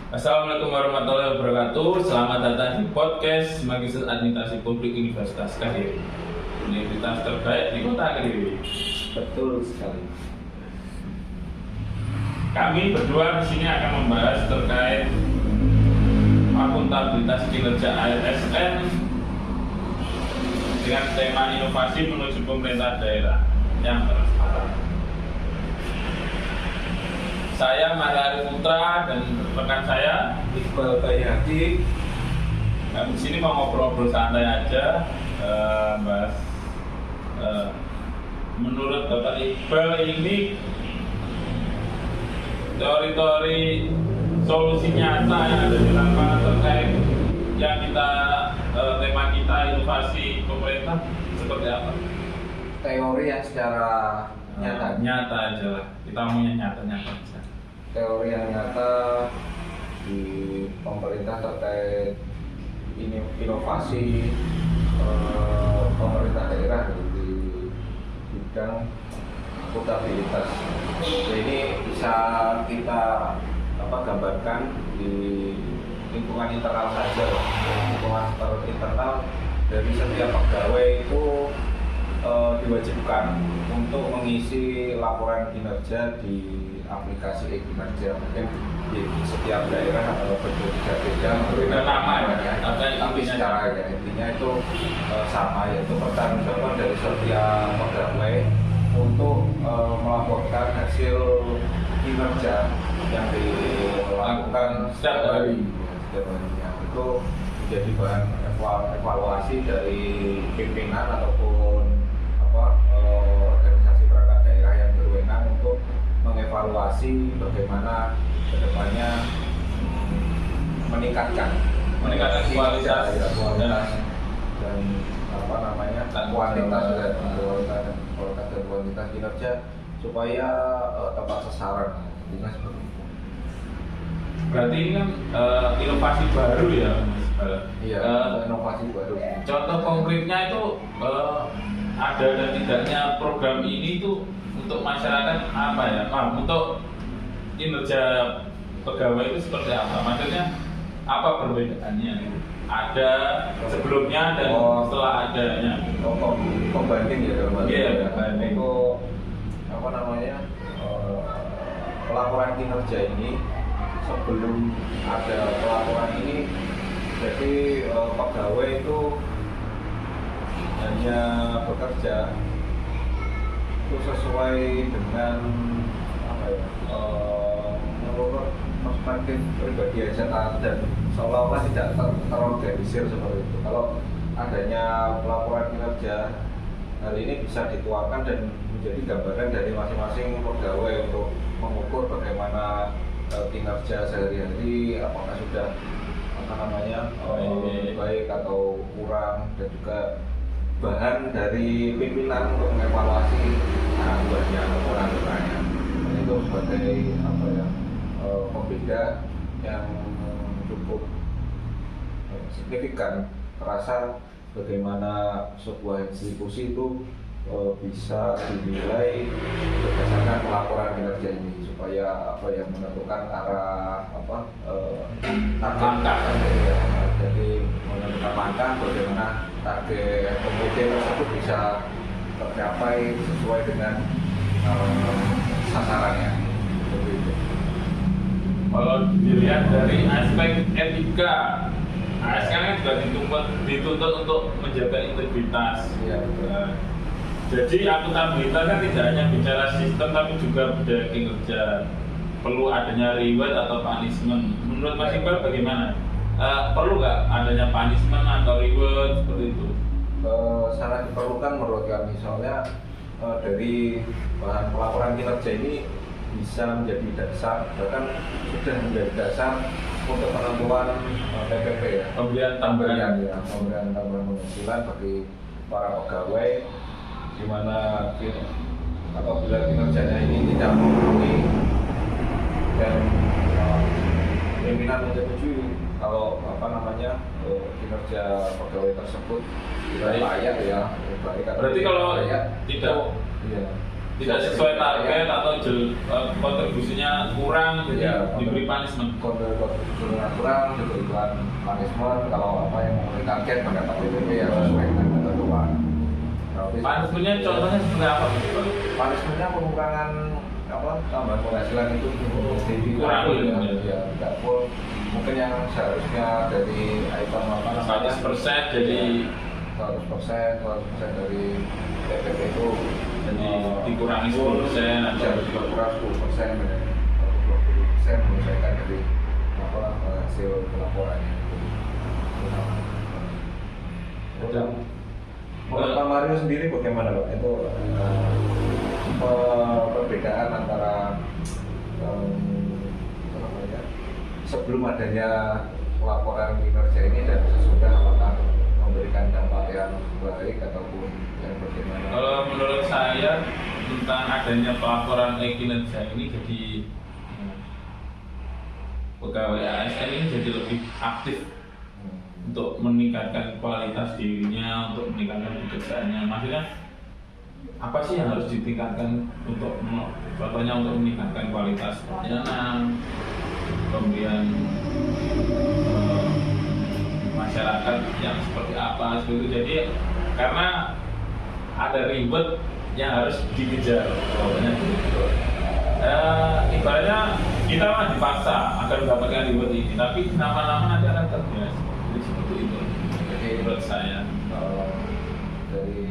Assalamualaikum warahmatullahi wabarakatuh. Selamat datang di podcast Magister Administrasi Publik Universitas Kediri, universitas terbaik di kota Kediri. Betul sekali. Kami berdua di sini akan membahas terkait akuntabilitas kinerja ASN dengan tema inovasi menuju pemerintah daerah yang transparan. Saya Maria Putra dan rekan saya Iqbal Bayhaqi. Kami di sini mau ngobrol-ngobrol santai aja, bahas. Menurut Bapak Iqbal ini teori-teori solusi nyata yang ada di lapangan terkait yang tema kita inovasi pemerintah seperti apa? Teori yang secara Nyata aja lah. Kita maunya nyata aja. teori yang nyata di pemerintah terkait inovasi pemerintah daerah di bidang akuntabilitas. Ini bisa kita gambarkan di lingkungan internal saja. Lingkungan internal dari setiap pegawai itu diwajibkan untuk mengisi laporan kinerja di aplikasi e-kinerja. Mungkin di setiap daerah berbeda-beda Berbeda nama ya, tapi secara intinya itu sama, yaitu pertanggungjawaban dari setiap pegawai untuk melaporkan hasil kinerja yang dilakukan setiap hari. Setiap harinya. Itu menjadi bahan evaluasi dari pimpinan ataupun organisasi perangkat daerah yang berwenang untuk mengevaluasi bagaimana kedepannya meningkatkan kualitas dan kuantitas dan kuantitas kinerja supaya tepat sasaran. Intinya seperti itu. Berarti ini kan inovasi baru ya, Mas? Iya, inovasi baru. Contoh konkretnya itu ada dan tidaknya program ini tuh untuk masyarakat apa ya? Untuk kinerja pegawai itu seperti apa? Maksudnya apa perbedaannya? Ada sebelumnya dan setelah adanya. Pembanding ya dalam Iya, pembanding. Itu pelaporan kinerja ini sebelum ada pelaporan ini, jadi pegawai itu hanya bekerja itu sesuai dengan menurut perspektif pribadi aja, dan seolah-olah tidak terorganisir seperti itu. Kalau adanya pelaporan kinerja, hal ini bisa dituangkan dan menjadi gambaran dari masing-masing pegawai untuk mengukur bagaimana kinerja sehari-hari, apakah sudah baik atau kurang, dan juga bahan dari pimpinan untuk mengevaluasi anak-buahnya ataupun anggotanya. Itu sebagai pembeda yang cukup signifikan, terasa bagaimana sebuah institusi itu bisa dinilai berdasarkan pelaporan kinerja ini, supaya menentukan arah target. Jadi menentukan langkah bagaimana target pembeda tersebut bisa tercapai sesuai dengan sasarannya. Kalau dilihat dari aspek etika, ASN kan juga dituntut untuk menjaga integritas. Ya, jadi akuntabilitas kan tidak hanya bicara sistem tapi juga budaya kinerja. Perlu adanya reward atau punishment. Menurut Mas Iqbal bagaimana? Perlu nggak adanya punishment atau reward seperti itu? Sangat diperlukan menurut kami, soalnya dari bahan pelaporan kinerja ini bisa menjadi dasar, bahkan sudah menjadi dasar untuk penentuan PPP ya, Pemberian tambahan penghasilan bagi para pegawai, di mana apabila kinerjanya ini tidak memenuhi dan pimpinan menyetujui kalau kinerja pegawai tersebut tidak layak ya, berarti kalau layak, tidak iya, tidak sesuai target atau kontribusinya kurang, jadi diberi punishment. Kontribusinya kurang diberikan punishment. Kalau apa yang memenuhi target mendapat PPP ya sesuai dengan ketentuan. Punishmentnya contohnya seperti apa? Punishmentnya pengurangan tambahan penghasilan itu dikurangi ya, tidak full. Mungkin yang seharusnya dari item 100% jadi 100% dari PPP itu jadi dikurangi 10%, atau harus berkurang 10% atau 20% menyesuaikan dari hasil pelaporannya. Dan Pak Mario sendiri bagaimana Pak? Itu perbedaan antara sebelum adanya pelaporan kinerja ini dan sesudah, apakah memberikan dampak yang baik ataupun yang bagaimana? Kalau menurut saya tentang adanya pelaporan kinerja ini, jadi pegawai ASN ini jadi lebih aktif untuk meningkatkan kualitas dirinya, untuk meningkatkan pekerjaannya. Maksudnya apa sih yang harus ditingkatkan untuk contohnya untuk meningkatkan kualitas pelayanan, kemudian masyarakat yang seperti apa seperti itu. Jadi karena ada reward yang harus dikejar, pokoknya gitu. Ibaratnya kita mah dipaksa agar mendapatkan reward ini, tapi lama-lama nanti akan terbiasa. Jadi seperti itu. Jadi menurut saya dari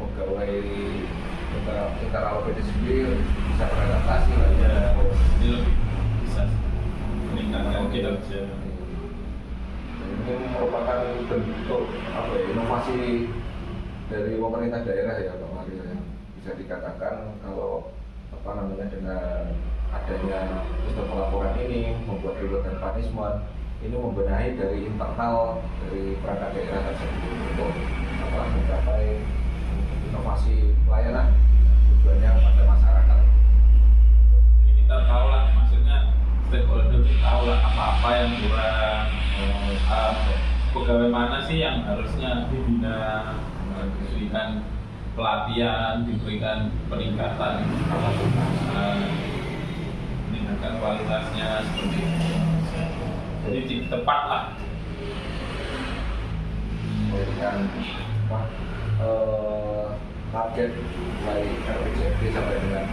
pegawai internal OPD sendiri bisa beradaptasi lah ya. Ini lebih bisa meningkatkan kinerja. Ini merupakan bentuk inovasi dari pemerintah daerah ya Pak Mario ya. Bisa dikatakan kalau dengan adanya sistem pelaporan ini membuat reward dan punishment ini membenahi dari internal dari perangkat daerah tersebut untuk mencapai inovasi pelayanan tujuannya pada masyarakat. Jadi kita tahu lah, maksudnya stakeholder tahu lah apa-apa yang kurang, pegawai mana sih yang harusnya dibina, diberikan pelatihan, diberikan peningkatan meningkatkan kualitasnya seperti itu. Jadi tepat lah. Dengan target mulai RPJMD sampai dengan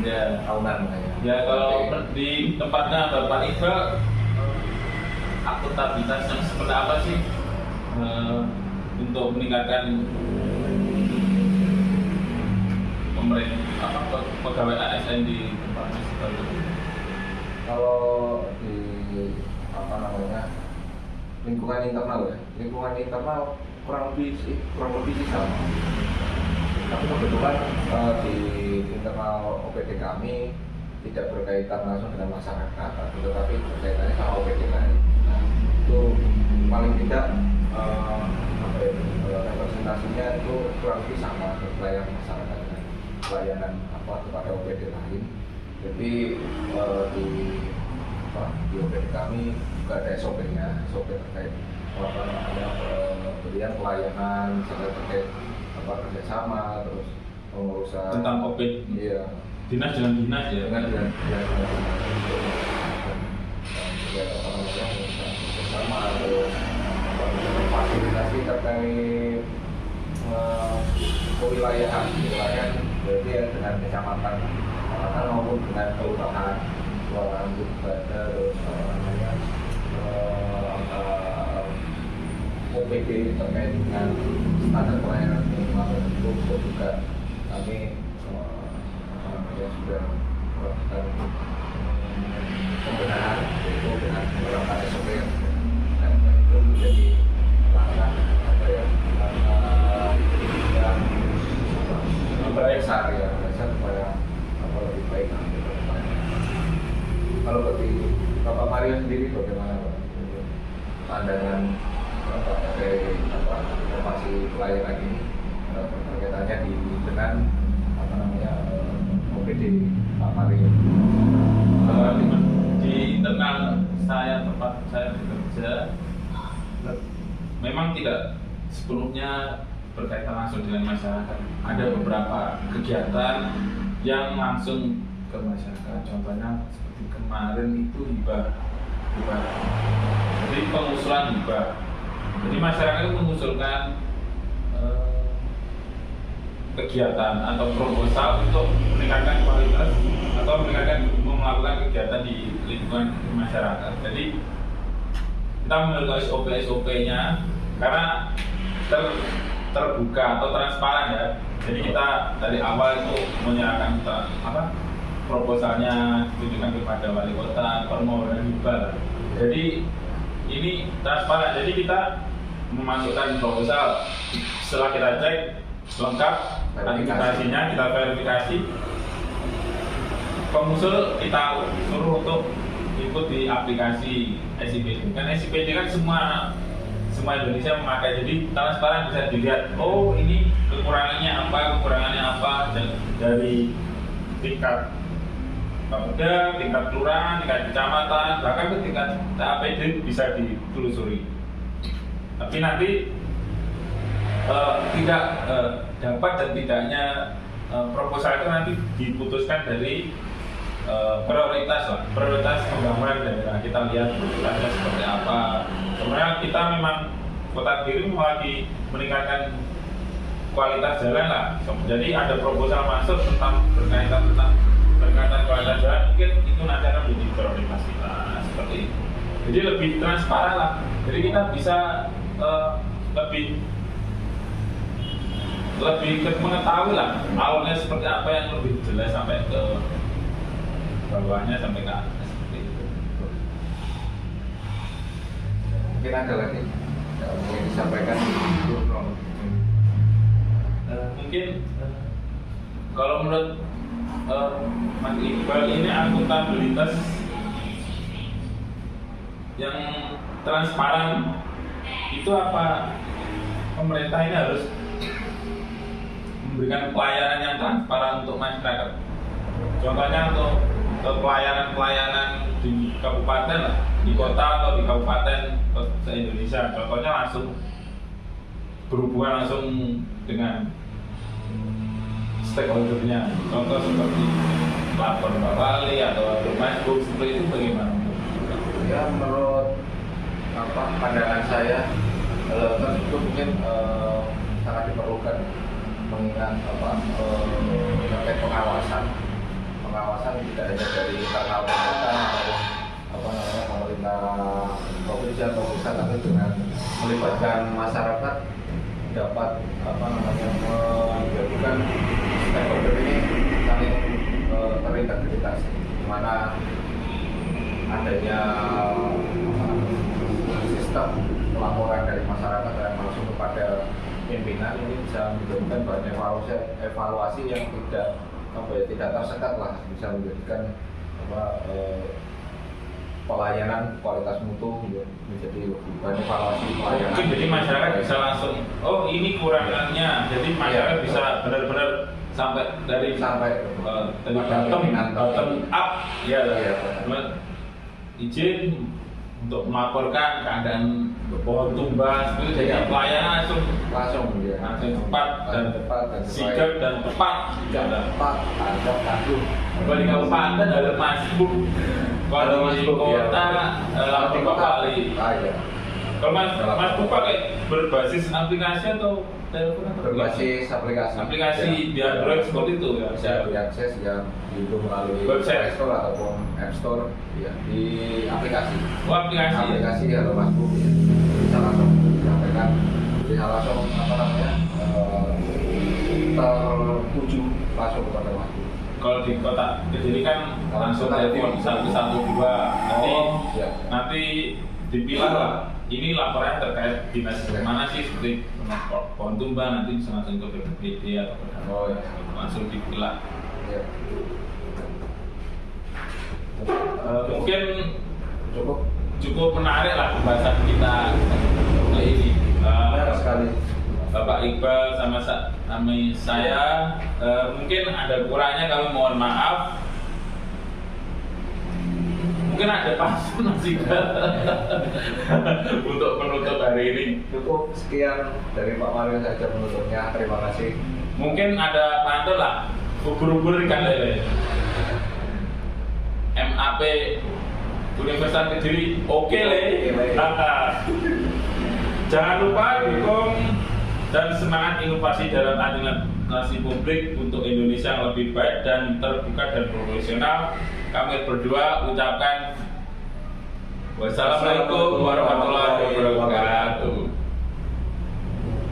tahunan ya. Kalau di tempatnya Bapak Iqbal, akuntabilitas yang seperti apa sih untuk meningkatkan pemerintah pegawai ASN di tempatnya seperti itu? Kalau di lingkungan internal kurang lebih sih sama. Tapi kebetulan di internal OPD kami tidak berkaitan langsung dengan masyarakat, tetapi berkaitannya sama OPD lain. Nah, itu paling tidak representasinya itu kurang lebih sama pelayanan masyarakat dengan pelayanan kepada OPD lain. Jadi di OPD kami juga ada SOP-nya, SOP terkait pemberian pelayanan, misalnya terkait kerjasama, terus pengurusan tentang OPD. Iya. Dinas dengan dinas ya. Dengan dinas kerjasama, terus fasilitasi terkait kewilayahan, berarti ya dengan kecamatan maupun dengan kelurahan terus OPD terkait dengan standar pelayanan minimal itu juga kami sudah melakukan pembenahan itu dengan menerapkan SOP dan itu menjadi langkah yang besar ya, supaya lebih baik nanti ke depan. Kalau bagi Bapak Mario sendiri bagaimana Pak? Pandangan inovasi pelayanan ini berkaitannya dengan OPD Pak Mario. Di internal tempat saya bekerja memang tidak sepenuhnya berkaitan langsung dengan masyarakat. Ada beberapa kegiatan yang langsung ke masyarakat. Contohnya seperti kemarin itu hibah. Jadi pengusulan hibah. Jadi masyarakat itu mengusulkan kegiatan atau proposal untuk meningkatkan kualitas atau melakukan kegiatan di lingkungan masyarakat. Jadi kita memiliki SOP-nya karena terbuka atau transparan ya. Jadi kita dari awal itu menyerahkan proposalnya ditujukan kepada wali kota, permohonan hibah. Jadi ini transparan. Jadi kita memasukkan proposal, setelah kita cek lengkap administrasinya, kita verifikasi, pengusul kita suruh untuk ikut di aplikasi SIPD. Kan SIPD kan semua Indonesia memakai, jadi transparan, bisa dilihat, oh ini kekurangannya apa dari tingkat Bapeda, tingkat kelurahan, tingkat kecamatan, bahkan ke tingkat APD bisa ditelusuri. Tapi nanti tidak dapat dan tidaknya proposal itu nanti diputuskan dari prioritas pembangunan daerah. Kita lihat prioritasnya seperti apa. Sebenarnya kita memang Kota Kediri lagi meningkatkan kualitas jalan lah. Jadi ada proposal masuk tentang berkaitan kualitas jalan, mungkin itu nanti akan menjadi prioritas kita seperti itu. Jadi lebih transparan lah. Jadi kita bisa lebih mengetahui lah awalnya seperti apa yang lebih jelas sampai ke bawahnya sampai ke atas seperti itu. Mungkin ada lagi yang ingin disampaikan mungkin kalau menurut Mas Iqbal ini akuntabilitas yang transparan itu apa? Pemerintah ini harus memberikan pelayanan yang transparan untuk masyarakat. Contohnya untuk pelayanan di kabupaten, di kota atau di kabupaten se-Indonesia. Contohnya langsung berhubungan langsung dengan stakeholdernya. Contoh seperti lapor Pak Wali atau Masbuk seperti itu bagaimana? Ya menurut pandangan saya itu mungkin sangat diperlukan, mengingat terkait pengawasan tidak hanya dari internal pemerintah atau pemerintah provinsi atau pusat, tapi dengan melibatkan masyarakat dapat menjadikan stakeholder ini saling terintegritas, di mana adanya sistem pelaporan dari masyarakat yang langsung kepada pimpinan ini bisa menjadikan bahan evaluasi yang tidak tersekat lah, bisa menjadikan pelayanan kualitas mutu menjadi bahan evaluasi pelayanan. Mungkin jadi masyarakat bisa langsung, oh ini kurangannya, jadi masyarakat bisa benar-benar sampai bottom up ya, izin untuk melaporkan keadaan pohon tumbang, jadi pelayanan langsung cepat dan sigap dan tepat. Ada kasus. Kalau di kabupaten ada Masbuk, kalau di kota lapor Pak Wali. Kalau Masbuk pakai berbasis aplikasi atau telepon atau berbasis aplikasi di Android seperti itu ya, bisa diakses ya itu melalui website Play Store ataupun App Store ya, di aplikasi ya, atau Masbuk ya. Bisa langsung disampaikan, bisa langsung tertuju langsung kepada Masbuk. Kalau di kota Kediri kan langsung telepon 112 nanti dipilah lah, ini laporan terkait dinas mana sih, seperti pohon tumbang, nanti bisa langsung ke BPBD atau langsung dipilah. Mungkin cukup menarik lah pembahasan kita kali ini. Sekali. Bapak Iqbal sama saya mungkin ada kurangnya, kami mohon maaf. Mungkin ada pas masih untuk menutup hari ini. Cukup sekian dari Pak Mario saja penutupnya. Terima kasih. Mungkin ada pantun lah ubur-ubur ikan lele. MAP Universitas Kediri, oke le. Jangan lupa dukung dan semangat inovasi dalam administrasi publik untuk Indonesia yang lebih baik dan terbuka dan profesional. Kami berdua ucapkan wassalamualaikum warahmatullahi wabarakatuh.